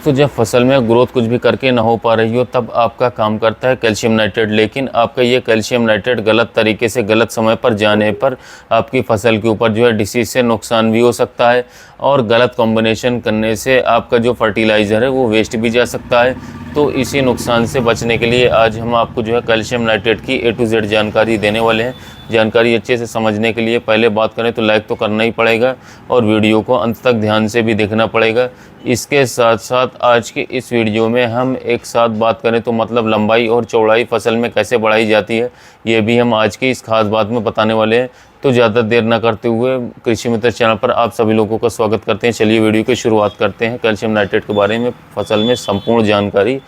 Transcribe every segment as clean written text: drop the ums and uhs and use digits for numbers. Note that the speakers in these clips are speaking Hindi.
दोस्तों, जब फसल में ग्रोथ कुछ भी करके ना हो पा रही हो तब आपका काम करता है कैल्शियम नाइट्रेट। लेकिन आपका ये कैल्शियम नाइट्रेट गलत तरीके से गलत समय पर जाने पर आपकी फसल के ऊपर जो है डिसीज से नुकसान भी हो सकता है और गलत कॉम्बिनेशन करने से आपका जो फर्टिलाइज़र है वो वेस्ट भी जा सकता है। तो इसी नुकसान से बचने के लिए आज हम आपको जो है कैल्शियम नाइट्रेट की A to Z जानकारी देने वाले हैं। जानकारी अच्छे से समझने के लिए पहले बात करें तो लाइक तो करना ही पड़ेगा और वीडियो को अंत तक ध्यान से भी देखना पड़ेगा। इसके साथ साथ आज के इस वीडियो में हम एक साथ बात करें तो मतलब लंबाई और चौड़ाई फसल में कैसे बढ़ाई जाती है, ये भी हम आज की इस खास बात में बताने वाले हैं। तो ज़्यादा देर ना करते हुए कृषि मित्र चैनल पर आप सभी लोगों का स्वागत करते हैं। चलिए वीडियो की शुरुआत करते हैं कैल्शियम नाइट्रेट के बारे में फसल में संपूर्ण जानकारी।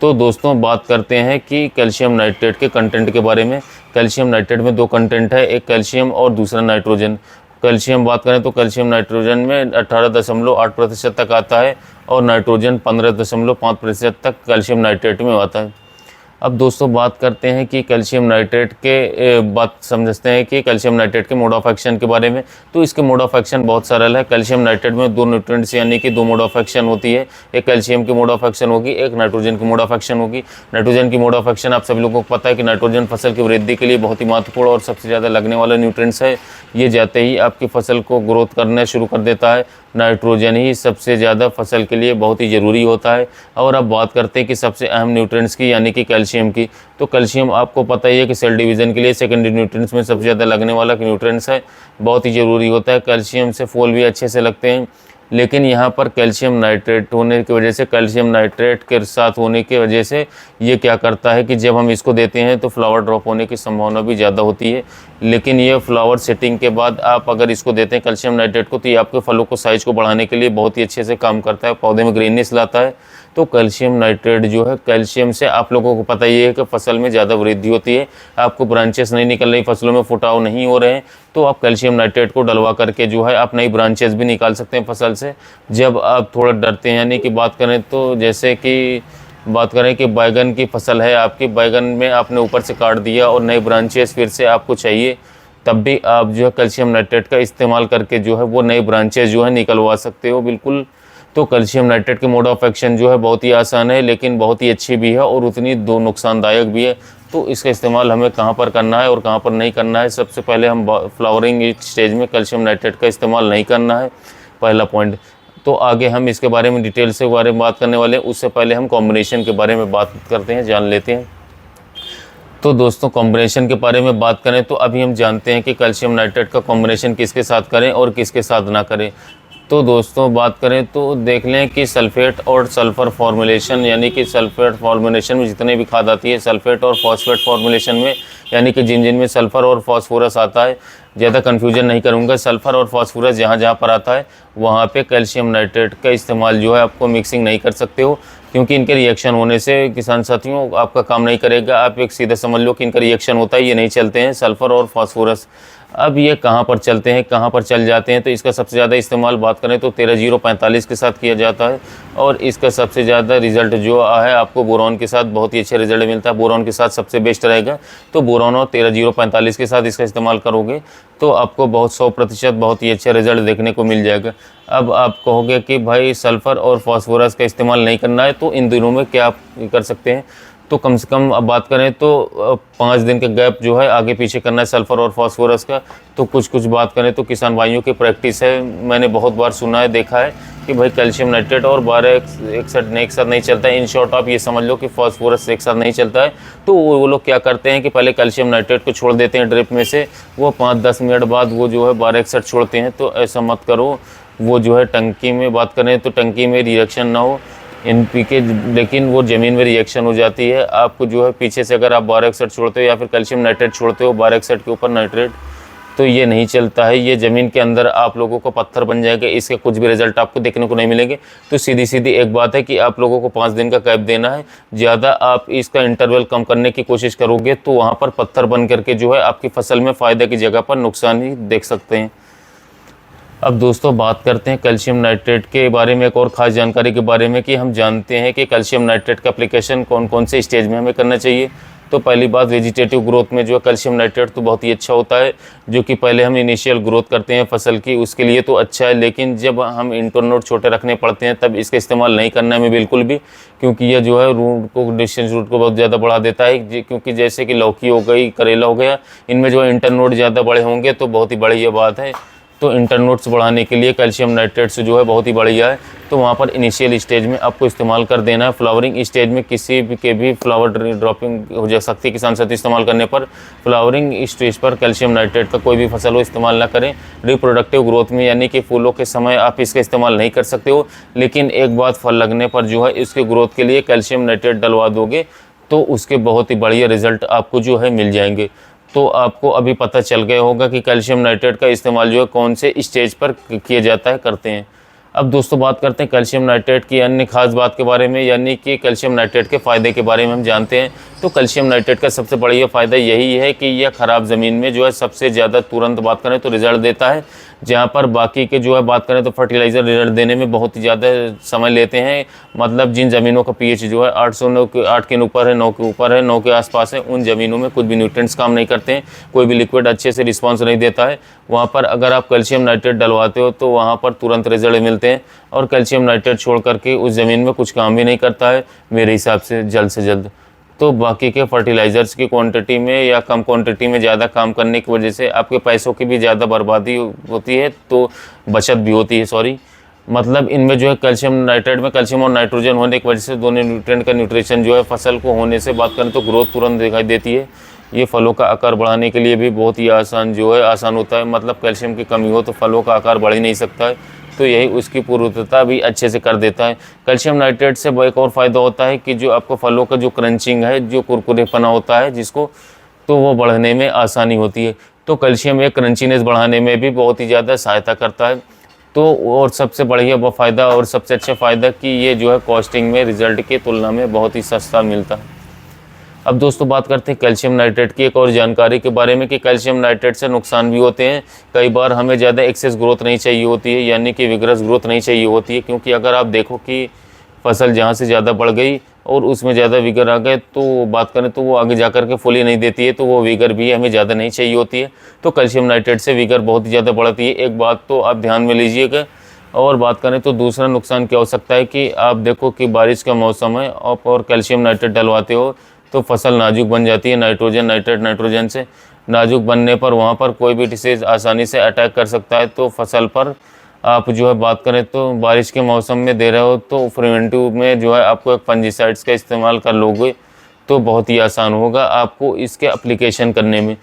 तो दोस्तों, बात करते हैं कि कैल्शियम नाइट्रेट के कंटेंट के बारे में। कैल्शियम नाइट्रेट में दो कंटेंट है, एक कैल्शियम और दूसरा नाइट्रोजन। कैल्शियम बात करें तो कैल्शियम नाइट्रोजन में 18.8% तक आता है और नाइट्रोजन 15.5% तक कैल्शियम नाइट्रेट में आता है। अब दोस्तों, बात करते हैं कि कैल्शियम नाइट्रेट के बात समझते हैं कि कैल्शियम नाइट्रेट के मोड ऑफ एक्शन के बारे में। तो इसके मोड ऑफ एक्शन बहुत सरल है। कैल्शियम नाइट्रेट में दो न्यूट्रिएंट्स यानी कि दो मोड ऑफ एक्शन होती है। एक कैल्शियम की मोड ऑफ एक्शन होगी, एक नाइट्रोजन की मोड ऑफ एक्शन होगी। नाइट्रोजन की मोड ऑफ एक्शन आप सभी लोगों को पता है कि नाइट्रोजन फसल की वृद्धि के लिए बहुत ही महत्वपूर्ण और सबसे ज़्यादा लगने वाला न्यूट्रिएंट्स है। ये जाते ही आपकी फसल को ग्रोथ करना शुरू कर देता है। नाइट्रोजन ही सबसे ज़्यादा फसल के लिए बहुत ही ज़रूरी होता है। और अब बात करते हैं कि सबसे अहम न्यूट्रिएंट्स की यानी कि कैल्शियम की। तो कैल्शियम आपको पता ही है कि सेल डिवीज़न के लिए सेकेंडरी न्यूट्रिएंट्स में सबसे ज़्यादा लगने वाला न्यूट्रिएंट्स है, बहुत ही ज़रूरी होता है। कैल्शियम से फूल भी अच्छे से लगते हैं। लेकिन यहाँ पर कैल्शियम नाइट्रेट होने की वजह से, कैल्शियम नाइट्रेट के साथ होने की वजह से ये क्या करता है कि जब हम इसको देते हैं तो फ्लावर ड्रॉप होने की संभावना भी ज़्यादा होती है। लेकिन ये फ्लावर सेटिंग के बाद आप अगर इसको देते हैं कैल्शियम नाइट्रेट को तो ये आपके फलों को साइज़ को बढ़ाने के लिए बहुत ही अच्छे से काम करता है, पौधे में ग्रीननेस लाता है। तो कैल्शियम नाइट्रेट जो है, कैल्शियम से आप लोगों को पता ही है कि फसल में ज़्यादा वृद्धि होती है, आपको ब्रांचेस नहीं निकल रही, फसलों में फुटाव नहीं हो रहे हैं, तो आप कैल्शियम नाइट्रेट को डलवा करके जो है आप नई ब्रांचेस भी निकाल सकते हैं फसल से। जब आप थोड़ा डरते हैं, यानी कि बात करें तो जैसे कि बात करें कि बैगन की फसल है आपकी, बैगन में आपने ऊपर से काट दिया और नई ब्रांचेस फिर से आपको चाहिए, तब भी आप जो है कैल्शियम नाइट्रेट का इस्तेमाल करके जो है वो नई ब्रांचेस जो है निकलवा सकते हो बिल्कुल। तो कैल्शियम नाइट्रेट के मोड ऑफ एक्शन जो है बहुत ही आसान है, लेकिन बहुत ही अच्छी भी है और उतनी दो नुकसानदायक भी है। तो इसका इस्तेमाल हमें कहाँ पर करना है और कहाँ पर नहीं करना है। सबसे पहले हम फ्लावरिंग स्टेज में कैल्शियम नाइट्रेट का इस्तेमाल नहीं करना है, पहला पॉइंट। तो आगे हम इसके बारे में डिटेल से बारे में बात करने वाले हैं। उससे पहले हम कॉम्बिनेशन के बारे में बात करते हैं, जान लेते हैं। तो दोस्तों, कॉम्बिनेशन के बारे में बात करें तो अभी हम जानते हैं कि कैल्शियम नाइट्रेट का कॉम्बिनेशन किसके साथ करें और किसके साथ ना करें। तो दोस्तों, बात करें तो देख लें कि सल्फेट और सल्फ़र फॉर्मुलेशन, यानी कि सल्फेट फॉर्मुलेशन में जितने भी खाद आती है, सल्फेट और फॉस्फेट फॉर्मुलेशन में, यानी कि जिन जिन में सल्फ़र और फॉस्फोरस आता है, ज़्यादा कन्फ्यूजन नहीं करूँगा। सल्फ़र और फॉस्फोरस जहाँ जहाँ पर आता है वहाँ पे कैल्शियम नाइट्रेट का इस्तेमाल जो है आपको मिक्सिंग नहीं कर सकते हो, क्योंकि इनके रिएक्शन होने से किसान साथियों आपका काम नहीं करेगा। आप एक सीधा समझ लो कि इनका रिएक्शन होता है, ये नहीं चलते हैं सल्फ़र और फॉस्फोरस। अब ये कहाँ पर चलते हैं, कहाँ पर चल जाते हैं, तो इसका सबसे ज़्यादा इस्तेमाल बात करें तो 13-0-45 के साथ किया जाता है। और इसका सबसे ज़्यादा रिज़ल्ट जो है आपको बोरॉन के साथ बहुत ही अच्छा रिज़ल्ट मिलता है। बोरॉन के साथ सबसे बेस्ट रहेगा, तो बोरॉन और 13-0-45 के साथ इसका इस्तेमाल करोगे तो आपको 100% बहुत ही अच्छा रिज़ल्ट देखने को मिल जाएगा। अब आप कहोगे कि भाई सल्फ़र और फॉस्फोरस का इस्तेमाल नहीं करना है, तो इन दिनों में क्या आप कर सकते हैं। तो कम से कम अब बात करें तो 5 दिन का गैप जो है आगे पीछे करना है सल्फ़र और फॉस्फोरस का। तो कुछ बात करें तो किसान भाइयों की प्रैक्टिस है, मैंने बहुत बार सुना है, देखा है कि भाई कैल्शियम नाइट्रेट और 12 एक साथ नहीं चलता है। इन शॉर्ट आप ये समझ लो कि फॉस्फोरस एक साथ नहीं चलता है। तो वो लोग क्या करते हैं कि पहले कैल्शियम नाइट्रेट को छोड़ देते हैं ड्रिप में से, वो 5-10 मिनट बाद वो जो है 12 छोड़ते हैं। तो ऐसा मत करो। वो जो है टंकी में बात करें तो टंकी में रिएक्शन ना हो NPK, लेकिन वो ज़मीन में रिएक्शन हो जाती है। आपको जो है पीछे से अगर आप 12 छोड़ते हो या फिर कैल्शियम नाइट्रेट छोड़ते हो 12 के ऊपर नाइट्रेट, तो ये नहीं चलता है। ये ज़मीन के अंदर आप लोगों को पत्थर बन जाएगा, इसके कुछ भी रिजल्ट आपको देखने को नहीं मिलेंगे। तो सीधी एक बात है कि आप लोगों को 5 दिन का गैप देना है। ज़्यादा आप इसका इंटरवल कम करने की कोशिश करोगे तो वहाँ पर पत्थर बन करके जो है आपकी फसल में फ़ायदे की जगह पर नुकसान ही देख सकते हैं। अब दोस्तों, बात करते हैं कैल्शियम नाइट्रेट के बारे में, एक और ख़ास जानकारी के बारे में कि हम जानते हैं कि कैल्शियम नाइट्रेट का एप्लीकेशन कौन कौन से स्टेज में हमें करना चाहिए। तो पहली बात, वेजिटेटिव ग्रोथ में जो है कैल्शियम नाइट्रेट तो बहुत ही अच्छा होता है, जो कि पहले हम इनिशियल ग्रोथ करते हैं फसल की, उसके लिए तो अच्छा है। लेकिन जब हम इंटरनोड छोटे रखने पड़ते हैं तब इसका इस्तेमाल नहीं करना है हमें बिल्कुल भी, क्योंकि यह जो है रूट को, डिस्टेंस रूट को बहुत ज़्यादा बढ़ा देता है। क्योंकि जैसे कि लौकी हो गई, करेला हो गया, इनमें जो है इंटरनोड ज़्यादा बड़े होंगे तो बहुत ही बड़ी ये बात है। तो इंटरनोड्स बढ़ाने के लिए कैल्शियम नाइट्रेट्स जो है बहुत ही बढ़िया है। तो वहाँ पर इनिशियल स्टेज में आपको इस्तेमाल कर देना है। फ्लावरिंग स्टेज में किसी भी फ्लावर ड्रॉपिंग हो जा सकती है किसान साथी इस्तेमाल करने पर। फ्लावरिंग स्टेज पर कैल्शियम नाइट्रेट का कोई भी फसल हो इस्तेमाल ना करें। रिप्रोडक्टिव ग्रोथ में यानी कि फूलों के समय आप इसका इस्तेमाल नहीं कर सकते हो, लेकिन एक बात फल लगने पर जो है इसके ग्रोथ के लिए कैल्शियम नाइट्रेट डलवा दोगे तो उसके बहुत ही बढ़िया रिजल्ट आपको जो है मिल जाएंगे। तो आपको अभी पता चल गया होगा कि कैल्शियम नाइट्रेट का इस्तेमाल जो है कौन से स्टेज पर किया जाता है, करते हैं। अब दोस्तों बात करते हैं कैल्शियम नाइट्रेट की अन्य खास बात के बारे में, यानी कि कैल्शियम नाइट्रेट के फ़ायदे के बारे में हम जानते हैं। तो कैल्शियम नाइट्रेट का सबसे बढ़िया फ़ायदा यही है कि यह ख़राब ज़मीन में जो है सबसे ज़्यादा, तुरंत बात करें तो रिजल्ट देता है। जहाँ पर बाकी के जो है बात करें तो फर्टिलाइज़र रिजल्ट देने में बहुत ही ज़्यादा समय लेते हैं। मतलब जिन ज़मीनों का पीएच जो है 8 के ऊपर है, 9 के ऊपर है, 9 के आसपास है, उन ज़मीनों में कुछ भी न्यूट्रिएंट्स काम नहीं करते हैं, कोई भी लिक्विड अच्छे से रिस्पॉन्स नहीं देता है। वहाँ पर अगर आप कैल्शियम नाइट्रेट डलवाते हो तो वहाँ पर तुरंत रिजल्ट मिलते हैं। और कैल्शियम नाइट्रेट छोड़ करके उस ज़मीन में कुछ काम भी नहीं करता है मेरे हिसाब से, जल्द से जल्द। तो बाकी के फर्टिलाइज़र्स की क्वांटिटी में या कम क्वांटिटी में ज़्यादा काम करने की वजह से आपके पैसों की भी ज़्यादा बर्बादी होती है, तो बचत भी होती है, सॉरी। मतलब इनमें जो है कैल्शियम नाइट्रेट में कैल्शियम और नाइट्रोजन होने की वजह से दोनों न्यूट्रिएंट का न्यूट्रिशन जो है फसल को होने से बात करें तो ग्रोथ तुरंत दिखाई देती है। ये फलों का आकार बढ़ाने के लिए भी बहुत ही आसान होता है। मतलब कैल्शियम की कमी हो तो फलों का आकार बढ़ ही नहीं सकता है, तो यही उसकी पूर्तता भी अच्छे से कर देता है। कैल्शियम नाइट्रेट से एक और फ़ायदा होता है कि जो आपको फलों का जो क्रंचिंग है, जो कुरकुरेपना होता है जिसको, तो वो बढ़ने में आसानी होती है। तो कैल्शियम एक क्रंचीनेस बढ़ाने में भी बहुत ही ज़्यादा सहायता करता है। तो और सबसे बढ़िया वो फ़ायदा और सबसे अच्छा फ़ायदा कि ये जो है कॉस्टिंग में रिज़ल्ट की तुलना में बहुत ही सस्ता मिलता है। अब दोस्तों बात करते हैं कैल्शियम नाइट्रेट की एक और जानकारी के बारे में कि कैल्शियम नाइट्रेट से नुकसान भी होते हैं। कई बार हमें ज़्यादा एक्सेस ग्रोथ नहीं चाहिए होती है, यानी कि विगरस ग्रोथ नहीं चाहिए होती है, क्योंकि अगर आप देखो कि फसल जहाँ से ज़्यादा बढ़ गई और उसमें ज़्यादा विगर आ गए तो बात करें तो वो आगे जा कर के फुली नहीं देती है, तो वो विगर भी हमें ज़्यादा नहीं चाहिए होती है। तो कैल्शियम नाइट्रेट से विगर बहुत ही ज़्यादा बढ़ती है, एक बात तो आप ध्यान में लीजिएगा। और बात करें तो दूसरा नुकसान क्या हो सकता है कि आप देखो कि बारिश का मौसम है और कैल्शियम नाइट्रेट डलवाते हो तो फसल नाजुक बन जाती है। नाइट्रोजन से नाजुक बनने पर वहाँ पर कोई भी डिसीज़ आसानी से अटैक कर सकता है। तो फसल पर आप जो है बात करें तो बारिश के मौसम में दे रहे हो तो प्रिवेंटिव में जो है आपको एक फंजीसाइड्स का इस्तेमाल कर लोगे तो बहुत ही आसान होगा आपको इसके एप्लीकेशन करने में।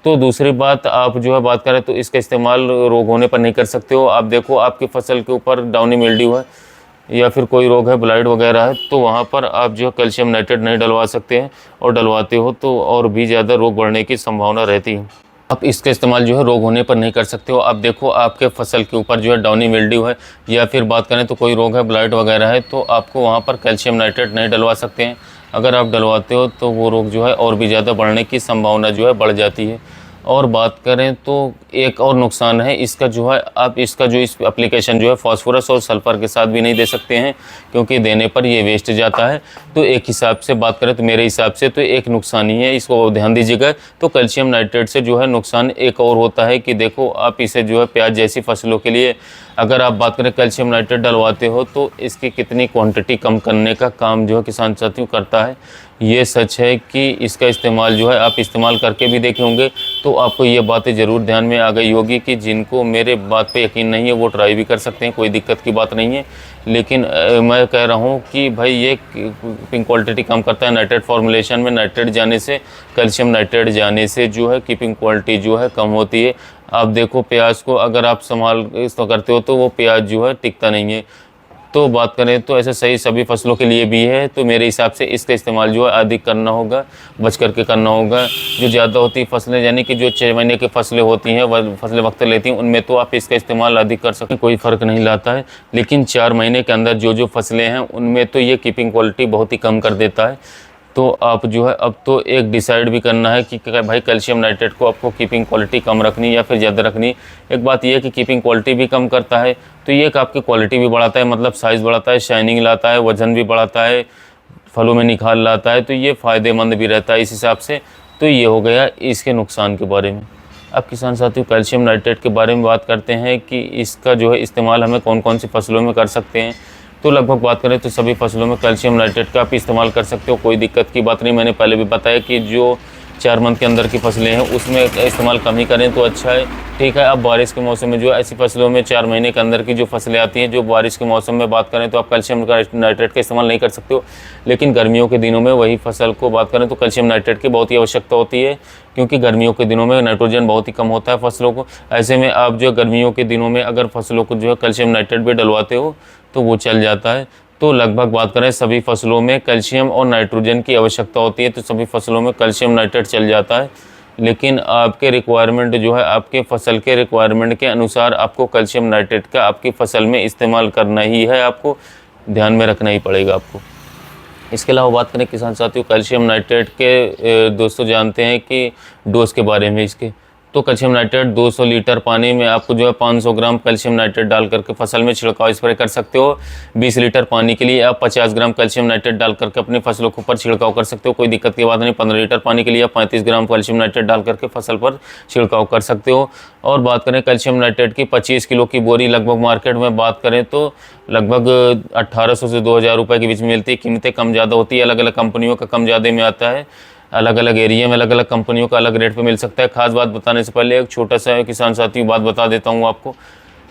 तो दूसरी बात, आप जो है बात करें तो इसका इस्तेमाल रोग होने पर नहीं कर सकते हो। आप देखो आपकी फसल के ऊपर डाउनी मिल्ड्यू है या फिर कोई रोग है, ब्लाइट वगैरह है, तो वहाँ पर आप जो है कैल्शियम नाइट्रेट नहीं डलवा सकते हैं, और डलवाते हो तो और भी ज़्यादा रोग बढ़ने की संभावना रहती है। आप इसका इस्तेमाल जो है रोग होने पर नहीं कर सकते हो। आप देखो आपके फसल के ऊपर जो है डाउनी मिल्ड्यू है या फिर बात करें तो कोई रोग है, ब्लाइट वगैरह है, तो आपको वहाँ पर कैल्शियम नाइट्रेट नहीं डलवा सकते हैं। अगर आप डलवाते हो तो वो रोग जो है और भी ज़्यादा बढ़ने की संभावना जो है बढ़ जाती है। और बात करें तो एक और नुकसान है इसका जो है, आप इसका जो इस एप्लीकेशन जो है फास्फोरस और सल्फ़र के साथ भी नहीं दे सकते हैं, क्योंकि देने पर ये वेस्ट जाता है। तो एक हिसाब से बात करें तो मेरे हिसाब से तो एक नुकसान ही है, इसको ध्यान दीजिएगा। तो कैल्शियम नाइट्रेट से जो है नुकसान एक और होता है कि देखो आप इसे जो है प्याज जैसी फसलों के लिए अगर आप बात करें कैल्शियम नाइट्रेट डलवाते हो तो इसकी कितनी क्वांटिटी कम करने का काम जो है किसान साथियों करता है। ये सच है कि इसका इस्तेमाल जो है आप इस्तेमाल करके भी देखे होंगे, तो आपको ये बातें ज़रूर ध्यान में आ गई होगी कि जिनको मेरे बात पे यकीन नहीं है वो ट्राई भी कर सकते हैं, कोई दिक्कत की बात नहीं है। लेकिन मैं कह रहा हूँ कि भाई ये कीपिंग क्वालिटी कम करता है। नाइट्रेट फॉर्मुलेशन में नाइट्रेट जाने से, कैल्शियम नाइट्रेट जाने से जो है कीपिंग क्वालिटी जो है कम होती है। आप देखो प्याज को अगर आप संभाल इसको करते हो तो वो प्याज जो है टिकता नहीं है। तो बात करें तो ऐसा सही सभी फसलों के लिए भी है। तो मेरे हिसाब से इसका इस्तेमाल जो है अधिक करना होगा, बच करके करना होगा। जो ज़्यादा होती फसलें यानी कि जो 6 महीने की फसलें होती हैं, वह फसलें वक्त लेती हैं, उनमें तो आप इसका इस्तेमाल अधिक कर सकते हैं, कोई फ़र्क नहीं लाता है। लेकिन 4 महीने के अंदर जो फसलें हैं उनमें तो ये कीपिंग क्वालिटी बहुत ही कम कर देता है। तो आप जो है अब तो एक डिसाइड भी करना है कि भाई कैल्शियम नाइट्रेट को आपको कीपिंग क्वालिटी कम रखनी या फिर ज़्यादा रखनी। एक बात यह है कि कीपिंग क्वालिटी भी कम करता है तो ये एक आपकी क्वालिटी भी बढ़ाता है, मतलब साइज़ बढ़ाता है, शाइनिंग लाता है, वज़न भी बढ़ाता है, फलों में निखार लाता है, तो ये फ़ायदेमंद भी रहता है इस हिसाब से। तो ये हो गया इसके नुकसान के बारे में। अब किसान साथियों कैल्शियम नाइट्रेट के बारे में बात करते हैं कि इसका जो है इस्तेमाल हमें कौन कौन सी फसलों में कर सकते हैं। तो लगभग बात करें तो सभी फसलों में कैल्शियम नाइट्रेट का आप इस्तेमाल कर सकते हो, कोई दिक्कत की बात नहीं। मैंने पहले भी बताया कि जो 4 मंथ के अंदर की फसलें हैं उसमें इस्तेमाल कम ही करें तो अच्छा है, ठीक है। अब बारिश के मौसम में जो ऐसी फसलों में 4 महीने के अंदर की जो फसलें आती हैं, जो बारिश के मौसम में बात करें तो आप कैल्शियम नाइट्रेट का इस्तेमाल नहीं कर सकते हो। लेकिन गर्मियों के दिनों में वही फसल को बात करें तो कैल्शियम नाइट्रेट की बहुत ही आवश्यकता होती है, क्योंकि गर्मियों के दिनों में नाइट्रोजन बहुत ही कम होता है फसलों को। ऐसे में आप जो गर्मियों के दिनों में अगर फसलों को जो है कैल्शियम नाइट्रेट भी डलवाते हो तो वो चल जाता है। तो लगभग बात करें सभी फसलों में कैल्शियम और नाइट्रोजन की आवश्यकता होती है, तो सभी फसलों में कैल्शियम नाइट्रेट चल जाता है। लेकिन आपके रिक्वायरमेंट जो है, आपके फसल के रिक्वायरमेंट के अनुसार आपको कैल्शियम नाइट्रेट का आपकी फसल में इस्तेमाल करना ही है, आपको ध्यान में रखना ही पड़ेगा आपको। इसके अलावा बात करें किसान साथियों कैल्शियम नाइट्रेट के, दोस्तों जानते हैं कि डोज के बारे में इसके, तो कैल्शियम नाइट्रेट 200 लीटर पानी में आपको जो है 500 ग्राम कैल्शियम नाइट्रेट डाल करके फसल में छिड़काव स्प्रे कर सकते हो। 20 लीटर पानी के लिए आप 50 ग्राम कैल्शियम नाइट्रेट डाल करके अपनी फसलों के ऊपर छिड़काव कर सकते हो, कोई दिक्कत की बात नहीं। 15 लीटर पानी के लिए आप 35 ग्राम कैल्शियम नाइट्रेट डाल करके फसल पर छिड़काव कर सकते हो। और बात करें कैल्शियम नाइट्रेट की 25 किलो की बोरी लगभग मार्केट में बात करें तो लगभग 1800 से 2000 रुपये के बीच में मिलती है। कीमतें कम ज़्यादा होती है, अलग अलग कंपनियों का कम ज़्यादा में आता है, अलग अलग एरिया में अलग अलग कंपनियों का अलग रेट पे मिल सकता है। खास बात बताने से पहले एक छोटा सा किसान साथियों बात बता देता हूँ आपको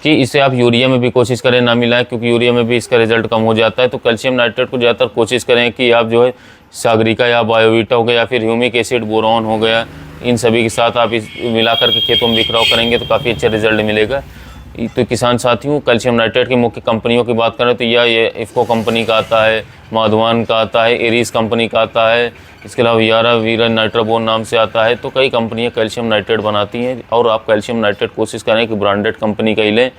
कि इसे आप यूरिया में भी कोशिश करें ना मिलाएं, क्योंकि यूरिया में भी इसका रिजल्ट कम हो जाता है। तो कैल्शियम नाइट्रेट को ज़्यादातर कोशिश करें कि आप जो है सागरिका या बायोवीटा हो गया या फिर ह्यूमिक एसिड, बोरॉन हो गया, इन सभी के साथ आप इस मिला करके खेतों में बिखराव करेंगे तो काफ़ी अच्छा रिजल्ट मिलेगा। तो किसान साथियों कैल्शियम नाइट्रेट की मुख्य कंपनियों की बात करें तो ये इफ़को कंपनी का आता है, माधवान का आता है, एरीज कंपनी का आता है, इसके अलावा यारा वीरन नाइट्रोबोन नाम से आता है। तो कई कंपनियां कैल्शियम नाइट्रेट बनाती हैं और आप कैल्शियम नाइट्रेट कोशिश करें कि ब्रांडेड कंपनी का ही लें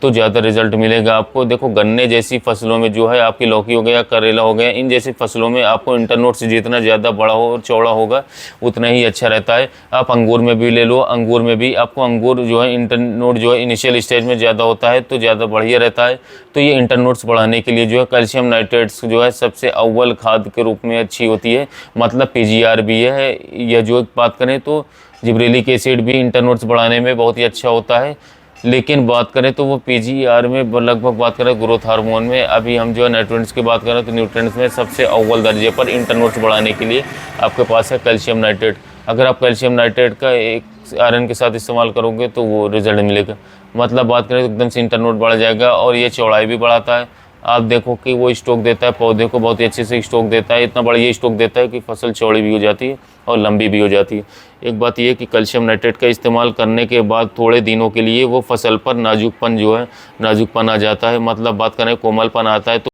तो ज़्यादा रिजल्ट मिलेगा आपको। देखो गन्ने जैसी फसलों में जो है आपकी लौकी हो गया, करेला हो गया, इन जैसी फसलों में आपको इंटरनोट से जितना ज़्यादा बड़ा हो और चौड़ा होगा उतना ही अच्छा रहता है। आप अंगूर में भी ले लो, अंगूर में भी आपको अंगूर जो है इंटरनोट जो है इनिशियल स्टेज में ज़्यादा होता है तो ज़्यादा बढ़िया रहता है। तो ये इंटरनोट्स बढ़ाने के लिए जो है कैल्शियम नाइट्रेट्स जो है सबसे अव्वल खाद के रूप में अच्छी होती है, मतलब PGR भी है। यह जो बात करें तो जिब्रेलिक एसिड भी इंटरनोट्स बढ़ाने में बहुत ही अच्छा होता है। लेकिन बात करें तो वो PGR में लगभग बात करें ग्रोथ हार्मोन में, अभी हम जो है न्यूट्रिएंट्स की बात करें तो न्यूट्रिएंट्स में सबसे अव्वल दर्जे पर इंटरनोट्स बढ़ाने के लिए आपके पास है कैल्शियम नाइट्रेट। अगर आप कैल्शियम नाइट्रेट का एक आयरन के साथ इस्तेमाल करोगे तो वो रिजल्ट मिलेगा, मतलब बात करें तो एकदम से इंटरनोट बढ़ जाएगा। और ये चौड़ाई भी बढ़ाता है, आप देखो कि वो स्टोक देता है, पौधे को बहुत ही अच्छे से स्टोक देता है, इतना बढ़िया स्टोक देता है कि फसल चौड़ी भी हो जाती है और लंबी भी हो जाती है। एक बात ये कि कैल्शियम नाइट्रेट का इस्तेमाल करने के बाद थोड़े दिनों के लिए वो फसल पर नाजुकपन जो है नाजुकपन आ जाता है, मतलब बात करें कोमलपन आता है। तो